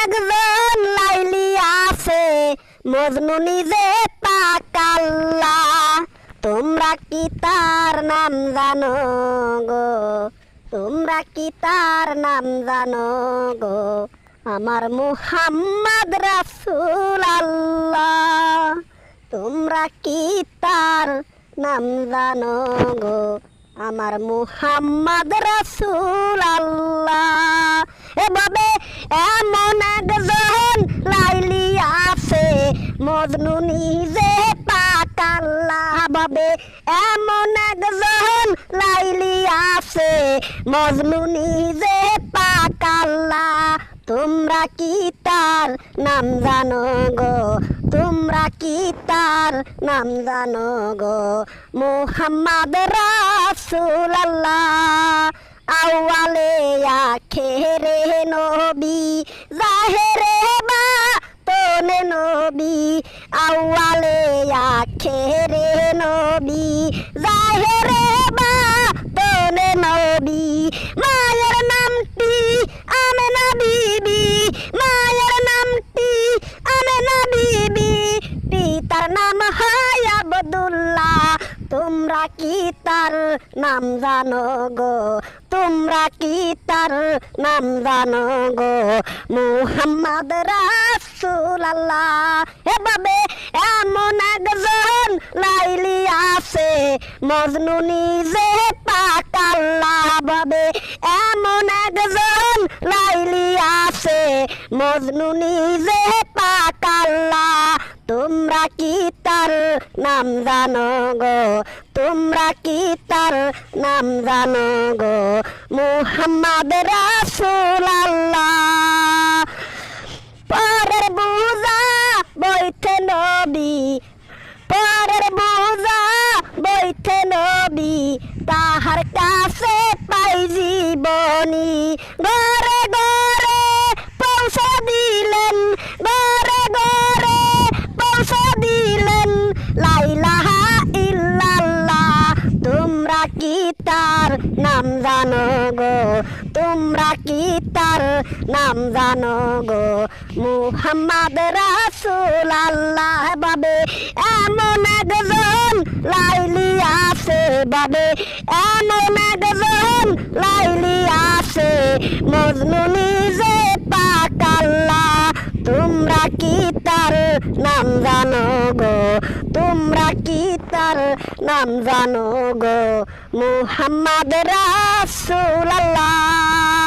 একজন লাইলি আছে, মজনু নিজে পাকাল্লা। তোমরা কি তার নাম জানো গো? তোমরা কি তার নাম জানো গো? আমার মুহাম্মদ রাসূল আল্লাহ। তোমরা কি তার নাম জানো গো? আমার মুহাম্মদ রাসূল আল্লাহ। এভাবে এমন একজন লাইলি আছে, মজনু নিজে পাকাল্লা। ভাবে এমন একজন লাইলি আছে, মজনু নিজে পাকাল্লা। তোমরা কি তার নাম জানো গো? তোমরা কি তার নাম জানো গো? মুহাম্মদ রাসূল আল্লাহ। আউয়ালে আখেরে নবী, জাহেরে বাতনে নবী। আউয়ালে আখেরে নবী, জাহেরে বাতনে নবী। মায়ের নামটি আমেনা বিবি, মায়ের নামটি আমেনা বিবি। পিতার নাম হয় আব্দুল্লাহ। তোমরা কি তার নাম জানো গো? তোমরা কি তার নাম জানো গো? মুহাম্মদ রাসূল আল্লাহ। এভাবে এমন একজন লাইলি আছে, মজনু নিজে পাকাল্লা। ভাবে এমন একজন লাইলি আছে, মজনু নিজে পাকাল্লা। তোমরা কি তার নাম জানো গো? তোমরা কি তার নাম জানো গো? মুহাম্মদ রাসূল আল্লাহ। পরের বোঝা বইতে নবী, পরের বোঝা বইতে নবী। তাহার কাছে পাই জীবনী। ঘরে ঘরে পৌঁছে দিলেন, ঘরে ঘরে পৌঁছে দিলেন লা ইলাহা ইল্লাল্লাহ। তোমরা কি তার নাম জানো গো? তোমরা কি তার নাম জানো গো? মুহাম্মদ রাসূল আল্লাহ। ভাবে এমন একজন লাইলি আছে, ভাবে এমন একজন লাইলি আছে, মজনু নিজে পাকাল্লা। তোমরা কি তার নাম জানো গো? তোমরা কি তার নাম জানো গো? মুহাম্মদ রাসূল আল্লাহ।